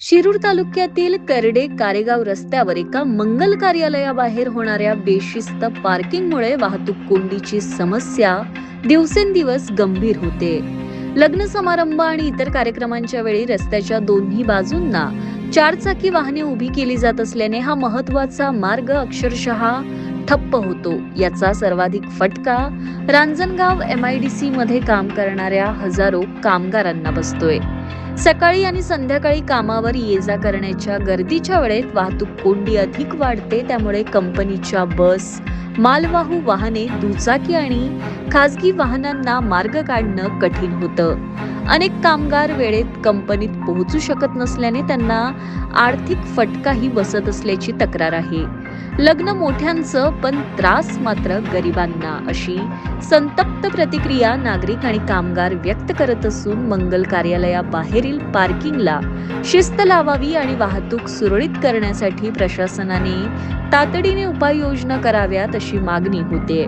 शिरूर तालुक्यातील करडे कारेगाव रस्त्यावर एका मंगल कार्यालयाबाहेर होणाऱ्या बेशिस्त पार्किंगमुळे वाहतूक कोंडीची समस्या दिवसेंदिवस गंभीर होते. लग्न समारंभ आणि इतर कार्यक्रमांच्या वेळी रस्त्याच्या दोन्ही बाजूंना चारचाकी वाहने उभी केली जात असल्याने हा महत्वाचा मार्ग अक्षरशः ठप्प होतो. याचा सर्वाधिक फटका रांजणगाव MIDC मध्ये काम करणाऱ्या हजारो कामगारांना बसतोय. सकाळी आणि संध्याकाळी कामावर ये जा करण्याच्या गर्दीच्या वेळेत वाहतूक कोंडी अधिक वाढते. त्यामुळे कंपनीच्या बस, मालवाहू वाहने, दुचाकी आणि खासगी वाहनांना मार्ग काढणं कठीण होतं. अनेक कामगार वेळेत कंपनीत पोहोचू शकत नसल्याने त्यांना आर्थिक फटकाही बसत असल्याची तक्रार आहे. लग्न मोठ्यांचं पण त्रास मात्र गरिबांना, अशी संतप्त प्रतिक्रिया नागरिक आणि कामगार व्यक्त करत असून मंगल कार्यालयाबाहेरील पार्किंगला शिस्त लावावी आणि वाहतूक सुरळीत करण्यासाठी प्रशासनाने तातडीने उपाययोजना कराव्यात अशी मागणी होते.